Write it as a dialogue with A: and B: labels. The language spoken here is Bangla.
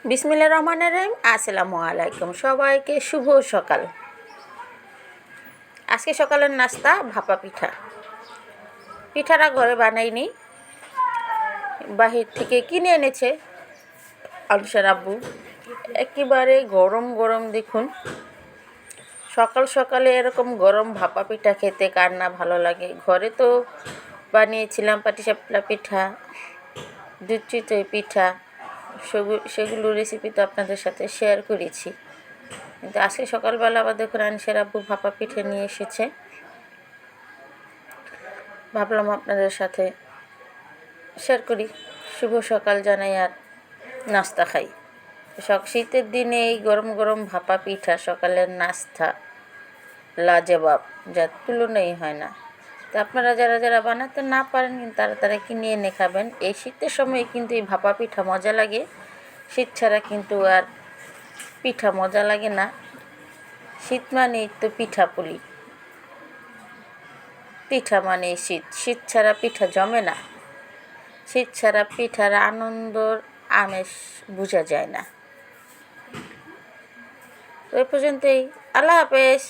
A: বিসমিল্লাহির রহমানির রহিম। আসসালামু আলাইকুম, সবাইকে শুভ সকাল। আজকে সকালের নাস্তা ভাপা পিঠা। পিঠাটা ঘরে বানাইনি, বাহির থেকে কিনে এনেছে আলুসার আব্বু। একেবারে গরম গরম, দেখুন সকাল সকালে এরকম গরম ভাপা পিঠা খেতে কার না ভালো লাগে। ঘরে তো বানিয়েছিলাম পাটিসাপটা পিঠা, দুধ চিতই পিঠা, সেগুলো রেসিপি তো আপনাদের সাথে শেয়ার করেছি। কিন্তু আজকে সকালবেলা আবার দেখুন আনিসের আব্বু ভাপা পিঠে নিয়ে এসেছে। ভাবলাম আপনাদের সাথে শেয়ার করি, শুভ সকাল জানাই আর নাস্তা খাই। শীতের দিনে এই গরম গরম ভাপা পিঠা সকালের নাস্তা লাজবাব, যার তুলনাই হয় না। তো আপনারা যারা যারা বানাতে না পারেন কিন্তু তারা কিনে এনে খাবেন। এই শীতের সময় কিন্তু এই ভাপা পিঠা মজা লাগে, শীত ছাড়া কিন্তু আর পিঠা মজা লাগে না। শীত মানেই তো পিঠাপুলি, পিঠা মানে শীত, শীত ছাড়া পিঠা জমে না, শীত ছাড়া পিঠার আনন্দর আমেজ বোঝা যায় না। তো এই পর্যন্তই, আল্লাহ হাফেজ।